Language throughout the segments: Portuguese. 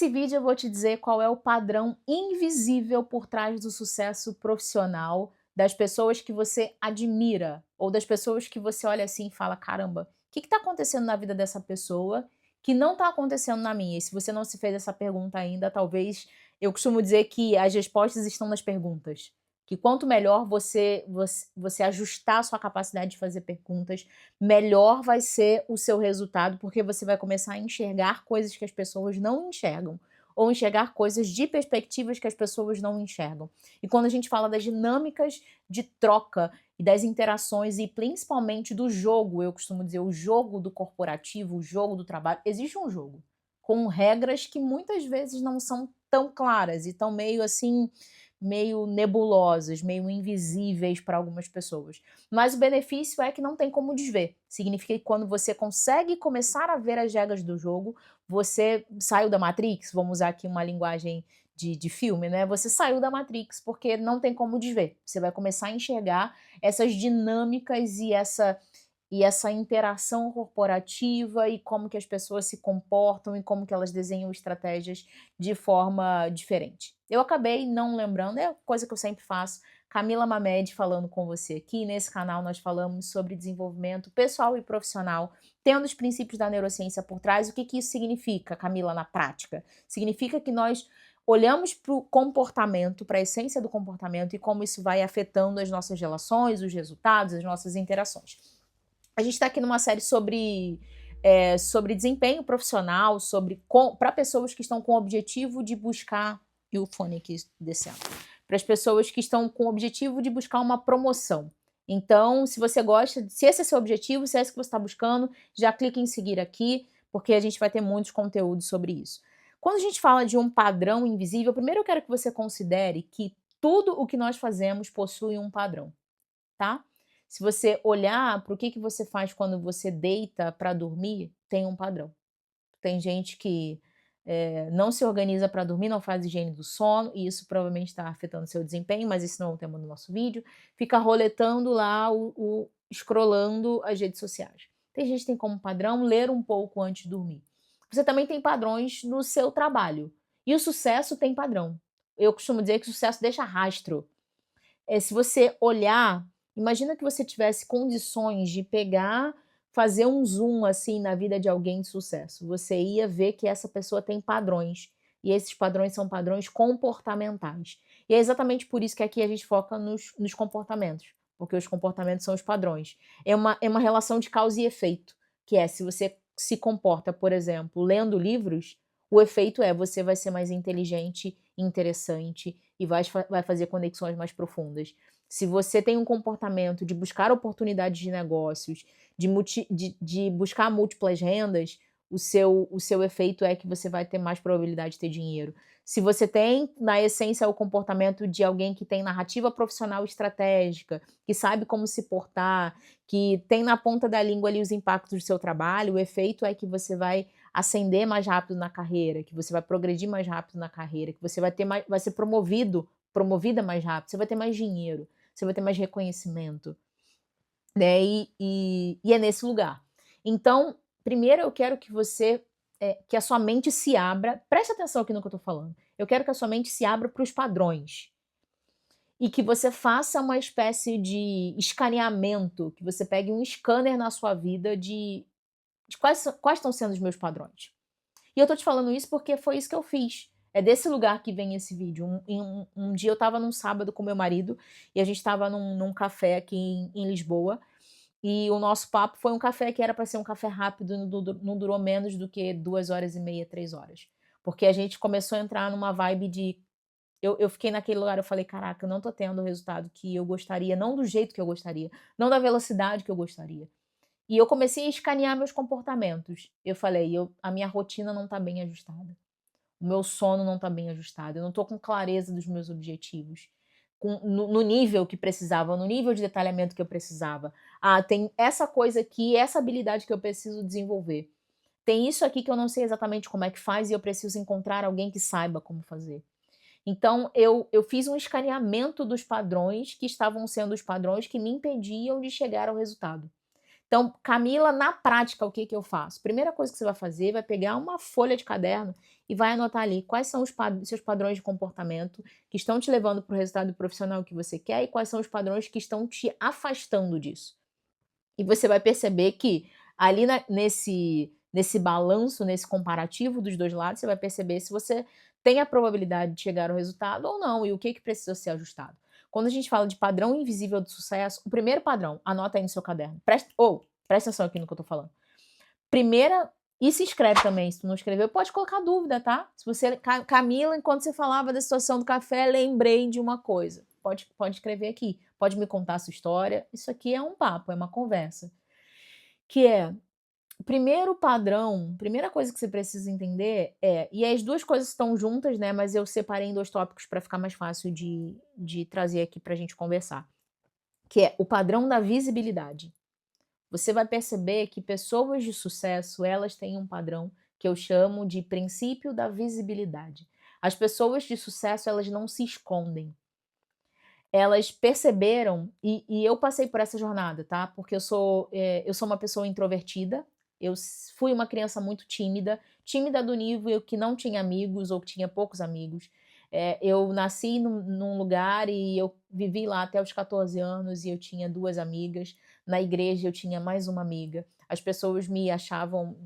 Nesse vídeo eu vou te dizer qual é o padrão invisível por trás do sucesso profissional das pessoas que você admira ou das pessoas que você olha assim e fala: "Caramba, o que está acontecendo na vida dessa pessoa que não está acontecendo na minha?" E se você não se fez essa pergunta ainda, talvez eu costumo dizer que as respostas estão nas perguntas. Que quanto melhor você ajustar a sua capacidade de fazer perguntas, melhor vai ser o seu resultado, porque você vai começar a enxergar coisas que as pessoas não enxergam, ou enxergar coisas de perspectivas que as pessoas não enxergam. E quando a gente fala das dinâmicas de troca e das interações e principalmente do jogo, eu costumo dizer, o jogo do corporativo, o jogo do trabalho, existe um jogo com regras que muitas vezes não são tão claras e estão meio assim, meio nebulosas, meio invisíveis para algumas pessoas. Mas o benefício é que não tem como desver. Significa que quando você consegue começar a ver as regras do jogo, você saiu da Matrix, vamos usar aqui uma linguagem de filme, né? Você saiu da Matrix, porque não tem como desver. Você vai começar a enxergar essas dinâmicas e essa interação corporativa e como que as pessoas se comportam e como que elas desenham estratégias de forma diferente. Eu acabei não lembrando, é coisa que eu sempre faço, Camila Mamed falando com você aqui. Nesse canal nós falamos sobre desenvolvimento pessoal e profissional, tendo os princípios da neurociência por trás. O que que isso significa, Camila, na prática? Significa que nós olhamos para o comportamento, para a essência do comportamento e como isso vai afetando as nossas relações, os resultados, as nossas interações. A gente está aqui numa série sobre desempenho profissional, para pessoas que estão com o objetivo de buscar. E o fone aqui descendo. Para as pessoas que estão com o objetivo de buscar uma promoção. Então, se você gosta, se esse é seu objetivo, se é isso que você está buscando, já clique em seguir aqui, porque a gente vai ter muitos conteúdos sobre isso. Quando a gente fala de um padrão invisível, primeiro eu quero que você considere que tudo o que nós fazemos possui um padrão, tá? Se você olhar para o que você faz quando você deita para dormir, tem um padrão. Tem gente que não se organiza para dormir, não faz higiene do sono, e isso provavelmente está afetando seu desempenho, mas isso não é o tema do nosso vídeo. Fica roletando lá, scrollando as redes sociais. Tem gente que tem como padrão ler um pouco antes de dormir. Você também tem padrões no seu trabalho. E o sucesso tem padrão. Eu costumo dizer que o sucesso deixa rastro. Se você olhar, imagina que você tivesse condições de pegar, fazer um zoom assim na vida de alguém de sucesso. Você ia ver que essa pessoa tem padrões. E esses padrões são padrões comportamentais. E é exatamente por isso que aqui a gente foca nos comportamentos, porque os comportamentos são os padrões. É uma relação de causa e efeito, que é se você se comporta, por exemplo, lendo livros, o efeito é você vai ser mais inteligente, interessante e vai fazer conexões mais profundas. Se você tem um comportamento de buscar oportunidades de negócios, de buscar múltiplas rendas, o seu efeito é que você vai ter mais probabilidade de ter dinheiro. Se você tem, na essência, o comportamento de alguém que tem narrativa profissional estratégica, que sabe como se portar, que tem na ponta da língua ali os impactos do seu trabalho, o efeito é que você vai ascender mais rápido na carreira, que você vai progredir mais rápido na carreira, que você vai ser promovida mais rápido, você vai ter mais dinheiro, você vai ter mais reconhecimento, né? E é nesse lugar. Então, primeiro eu quero que a sua mente se abra, preste atenção aqui no que eu estou falando. Eu quero que a sua mente se abra para os padrões e que você faça uma espécie de escaneamento, que você pegue um scanner na sua vida de quais estão sendo os meus padrões. E eu tô te falando isso porque foi isso que eu fiz. É desse lugar que vem esse vídeo. Um dia eu estava num sábado com meu marido e a gente estava num café aqui em Lisboa, e o nosso papo foi um café que era para ser um café rápido, não durou menos do que 2h30, 3 horas. Porque a gente começou a entrar numa vibe de. Eu fiquei naquele lugar, eu falei, caraca, eu não tô tendo o resultado que eu gostaria, não do jeito que eu gostaria, não da velocidade que eu gostaria. E eu comecei a escanear meus comportamentos. Eu falei, a minha rotina não está bem ajustada. O meu sono não está bem ajustado. Eu não estou com clareza dos meus objetivos. No nível que precisava, no nível de detalhamento que eu precisava. Ah, tem essa coisa aqui, essa habilidade que eu preciso desenvolver. Tem isso aqui que eu não sei exatamente como é que faz e eu preciso encontrar alguém que saiba como fazer. Então, eu fiz um escaneamento dos padrões que estavam sendo os padrões que me impediam de chegar ao resultado. Então, Camila, na prática, o que eu faço? Primeira coisa que você vai fazer, vai pegar uma folha de caderno e vai anotar ali quais são os seus padrões de comportamento que estão te levando para o resultado profissional que você quer e quais são os padrões que estão te afastando disso. E você vai perceber que ali nesse balanço, nesse comparativo dos 2 lados, você vai perceber se você tem a probabilidade de chegar ao resultado ou não, e o que que precisa ser ajustado. Quando a gente fala de padrão invisível do sucesso, o primeiro padrão, anota aí no seu caderno, presta atenção aqui no que eu tô falando. Primeira e se inscreve também, se tu não escreveu, pode colocar dúvida, tá? Se você Camila, enquanto você falava da situação do café, lembrei de uma coisa. Pode escrever aqui, pode me contar a sua história. Isso aqui é um papo, é uma conversa. Que é, o primeiro padrão, primeira coisa que você precisa entender e as 2 coisas estão juntas, né, mas eu separei em 2 tópicos para ficar mais fácil de trazer aqui pra gente conversar, que é o padrão da visibilidade. Você vai perceber que pessoas de sucesso, elas têm um padrão que eu chamo de princípio da visibilidade. As pessoas de sucesso, elas não se escondem. Elas perceberam, e eu passei por essa jornada, tá? Porque eu sou uma pessoa introvertida, fui uma criança muito tímida, tímida do nível que não tinha amigos ou que tinha poucos amigos. Eu nasci num lugar e eu vivi lá até os 14 anos e eu tinha 2 amigas. Na igreja eu tinha mais uma amiga. As pessoas me achavam,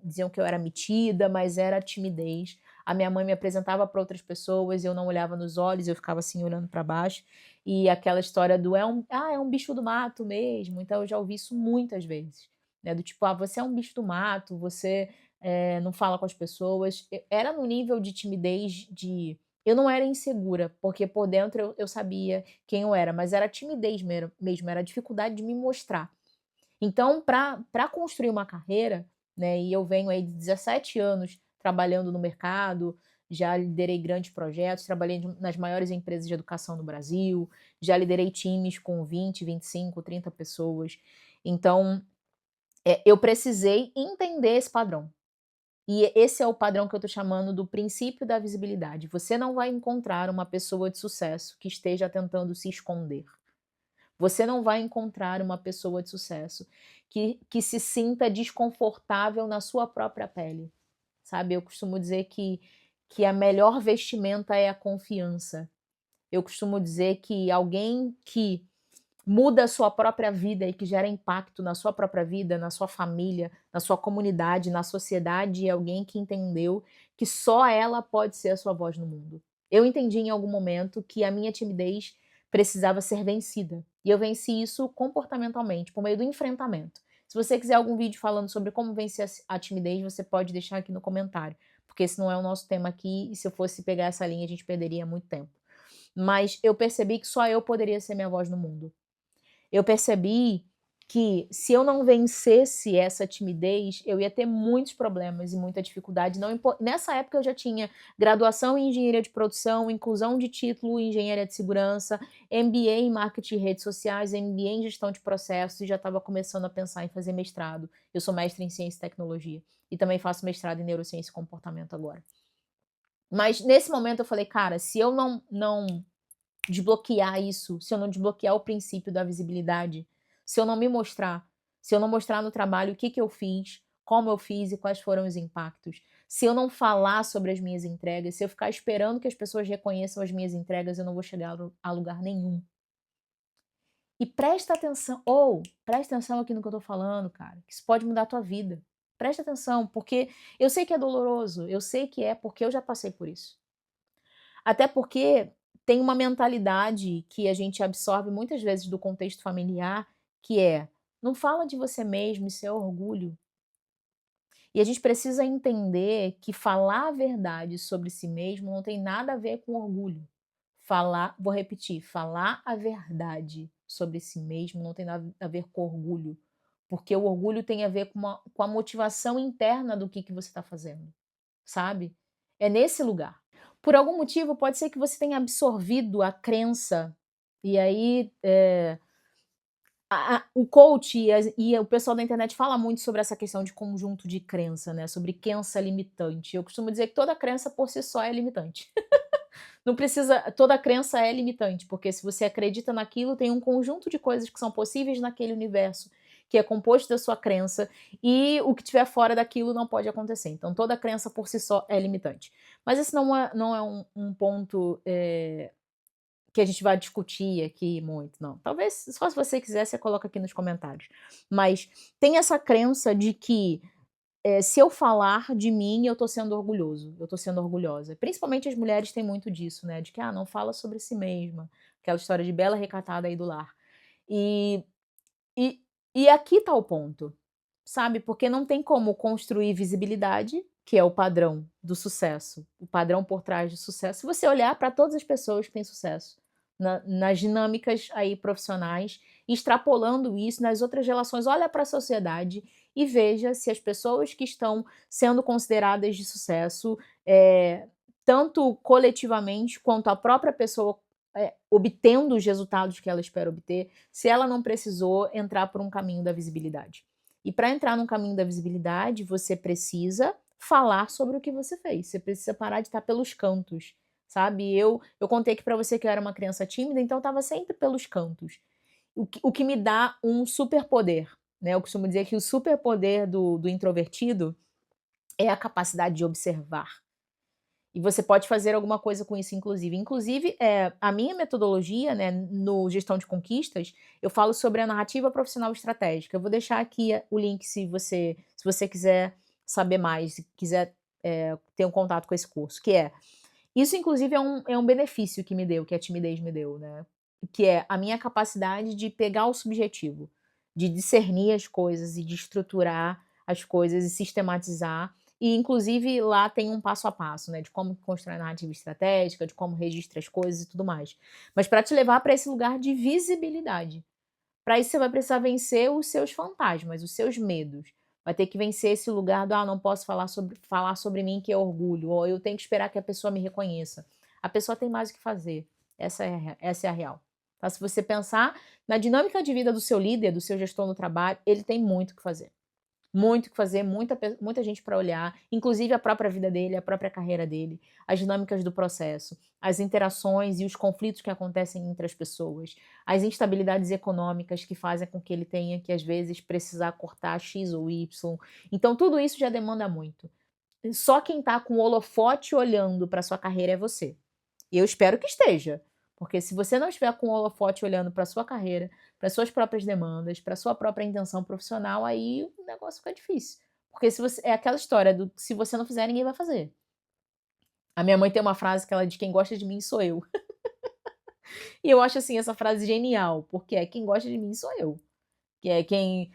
diziam que eu era metida, mas era timidez. A minha mãe me apresentava para outras pessoas, eu não olhava nos olhos, eu ficava assim olhando para baixo. E aquela história do é um bicho do mato mesmo. Então eu já ouvi isso muitas vezes, né? Do tipo, você é um bicho do mato, você não fala com as pessoas. Era no nível de timidez de eu não era insegura, porque por dentro eu sabia quem eu era, mas era timidez mesmo, era a dificuldade de me mostrar. Então, para construir uma carreira, né, e eu venho aí de 17 anos trabalhando no mercado, já liderei grandes projetos, trabalhei nas maiores empresas de educação no Brasil, já liderei times com 20, 25, 30 pessoas. Então, eu precisei entender esse padrão. E esse é o padrão que eu estou chamando do princípio da visibilidade. Você não vai encontrar uma pessoa de sucesso que esteja tentando se esconder. Você não vai encontrar uma pessoa de sucesso que se sinta desconfortável na sua própria pele, sabe? Eu costumo dizer que a melhor vestimenta é a confiança. Eu costumo dizer que alguém que muda a sua própria vida e que gera impacto na sua própria vida, na sua família, na sua comunidade, na sociedade, é alguém que entendeu que só ela pode ser a sua voz no mundo. Eu entendi em algum momento que a minha timidez precisava ser vencida. E eu venci isso comportamentalmente, por meio do enfrentamento. Se você quiser algum vídeo falando sobre como vencer a timidez, você pode deixar aqui no comentário, porque esse não é o nosso tema aqui, e se eu fosse pegar essa linha, a gente perderia muito tempo. Mas eu percebi que só eu poderia ser minha voz no mundo. Eu percebi que se eu não vencesse essa timidez, eu ia ter muitos problemas e muita dificuldade. Nessa época eu já tinha graduação em engenharia de produção, inclusão de título em engenharia de segurança, MBA em marketing e redes sociais, MBA em gestão de processos e já estava começando a pensar em fazer mestrado. Eu sou mestre em ciência e tecnologia e também faço mestrado em neurociência e comportamento agora. Mas nesse momento eu falei, cara, se eu não desbloquear isso, se eu não desbloquear o princípio da visibilidade, se eu não me mostrar, se eu não mostrar no trabalho o que eu fiz, como eu fiz e quais foram os impactos, se eu não falar sobre as minhas entregas, se eu ficar esperando que as pessoas reconheçam as minhas entregas, eu não vou chegar a lugar nenhum. E presta atenção aqui no que eu tô falando, cara, que isso pode mudar a tua vida. Presta atenção, porque eu sei que é doloroso, eu sei que é porque eu já passei por isso. Até porque tem uma mentalidade que a gente absorve muitas vezes do contexto familiar, que é: "Não fala de você mesmo, isso é orgulho". E a gente precisa entender que falar a verdade sobre si mesmo não tem nada a ver com orgulho. Vou repetir, falar a verdade sobre si mesmo não tem nada a ver com orgulho, porque o orgulho tem a ver com a motivação interna do que você está fazendo, sabe? É nesse lugar. Por algum motivo, pode ser que você tenha absorvido a crença, e aí, o coach e o pessoal da internet fala muito sobre essa questão de conjunto de crença, né, sobre crença limitante. Eu costumo dizer que toda crença por si só é limitante. Não precisa toda crença é limitante, porque se você acredita naquilo, tem um conjunto de coisas que são possíveis naquele universo, que é composto da sua crença, e o que tiver fora daquilo não pode acontecer. Então toda crença por si só é limitante. Mas esse não é um ponto, que a gente vai discutir aqui muito, não. Talvez só se você quiser, você coloca aqui nos comentários. Mas tem essa crença de que, se eu falar de mim, eu tô sendo orgulhoso, eu tô sendo orgulhosa. Principalmente as mulheres têm muito disso, né, de que: "Ah, não fala sobre si mesma", aquela história de bela recatada aí do lar. E e e aqui tá o ponto, sabe, porque não tem como construir visibilidade, que é o padrão do sucesso, o padrão por trás do sucesso, se você olhar para todas as pessoas que têm sucesso, nas dinâmicas aí profissionais, extrapolando isso nas outras relações, olha para a sociedade e veja se as pessoas que estão sendo consideradas de sucesso, tanto coletivamente quanto a própria pessoa, obtendo os resultados que ela espera obter, se ela não precisou entrar por um caminho da visibilidade. E para entrar num caminho da visibilidade, você precisa falar sobre o que você fez, você precisa parar de estar pelos cantos, sabe. Eu contei aqui para você que eu era uma criança tímida, então eu estava sempre pelos cantos. O que me dá um superpoder, né, eu costumo dizer que o superpoder do introvertido é a capacidade de observar. E você pode fazer alguma coisa com isso inclusive. Inclusive, a minha metodologia, né, no Gestão de Conquistas, eu falo sobre a narrativa profissional estratégica. Eu vou deixar aqui o link se você quiser saber mais, se quiser, ter um contato com esse curso, que é isso inclusive é um benefício que me deu, que a timidez me deu, né, que é a minha capacidade de pegar o subjetivo, de discernir as coisas e de estruturar as coisas e sistematizar, e inclusive lá tem um passo a passo, né, de como constrói a narrativa estratégica, de como registra as coisas e tudo mais. Mas para te levar para esse lugar de visibilidade. Para isso você vai precisar vencer os seus fantasmas, os seus medos. Vai ter que vencer esse lugar do: "Ah, não posso falar sobre mim que é orgulho", ou "Eu tenho que esperar que a pessoa me reconheça". A pessoa tem mais o que fazer, essa é a real. Tá, se você pensar na dinâmica de vida do seu líder, do seu gestor no trabalho, ele tem muito o que fazer. Muito o que fazer, muita gente para olhar, inclusive a própria vida dele, a própria carreira dele, as dinâmicas do processo, as interações e os conflitos que acontecem entre as pessoas, as instabilidades econômicas que fazem com que ele tenha que, às vezes, precisar cortar X ou Y. Então tudo isso já demanda muito. Só quem está com o holofote olhando para sua carreira é você. E eu espero que esteja, porque se você não estiver com o holofote olhando para sua carreira, para suas próprias demandas, para sua própria intenção profissional, aí o negócio fica difícil. Porque se você é aquela história do se você não fizer, ninguém vai fazer. A minha mãe tem uma frase que ela diz: "Quem gosta de mim sou eu". E eu acho, assim, essa frase genial, porque é: "Quem gosta de mim sou eu". Que é quem,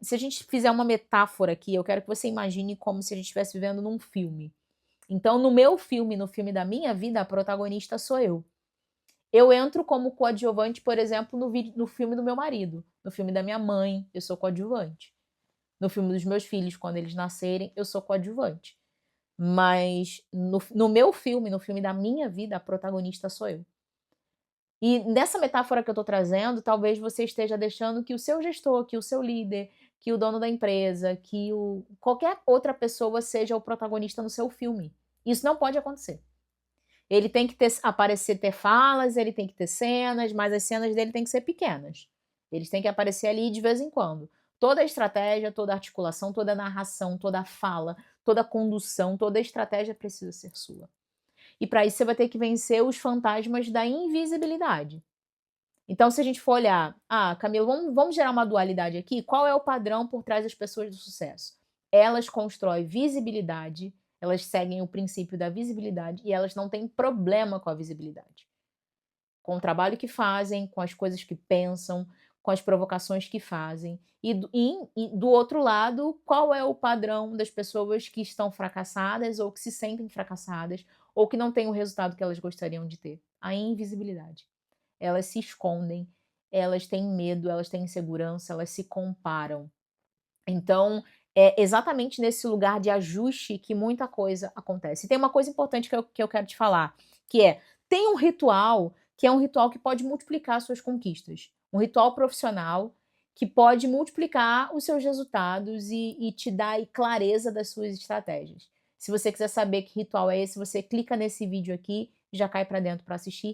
se a gente fizer uma metáfora aqui, eu quero que você imagine como se a gente estivesse vivendo num filme. Então no meu filme, no filme da minha vida, a protagonista sou eu. Eu entro como coadjuvante, por exemplo, no filme do meu marido, no filme da minha mãe, eu sou coadjuvante. No filme dos meus filhos, quando eles nascerem, eu sou coadjuvante. Mas no meu filme, no filme da minha vida, a protagonista sou eu. E nessa metáfora que eu estou trazendo, talvez você esteja deixando que o seu gestor, que o seu líder, que o dono da empresa, que qualquer outra pessoa seja o protagonista no seu filme. Isso não pode acontecer. Ele tem que aparecer, ter falas, ele tem que ter cenas, mas as cenas dele têm que ser pequenas. Eles têm que aparecer ali de vez em quando. Toda a estratégia, toda a articulação, toda a narração, toda a fala, toda a condução, toda a estratégia precisa ser sua. E para isso você vai ter que vencer os fantasmas da invisibilidade. Então, se a gente for olhar, Camila, vamos gerar uma dualidade aqui? Qual é o padrão por trás das pessoas do sucesso? Elas constroem visibilidade, elas seguem o princípio da visibilidade e elas não têm problema com a visibilidade. Com o trabalho que fazem, com as coisas que pensam, com as provocações que fazem. E do outro lado, qual é o padrão das pessoas que estão fracassadas ou que se sentem fracassadas ou que não têm o resultado que elas gostariam de ter? A invisibilidade. Elas se escondem, elas têm medo, elas têm insegurança, elas se comparam. Então, é exatamente nesse lugar de ajuste que muita coisa acontece. E tem uma coisa importante que eu quero te falar, que é, tem um ritual que é um ritual que pode multiplicar as suas conquistas. Um ritual profissional que pode multiplicar os seus resultados e te dar aí clareza das suas estratégias. Se você quiser saber que ritual é esse, você clica nesse vídeo aqui, já cai para dentro para assistir.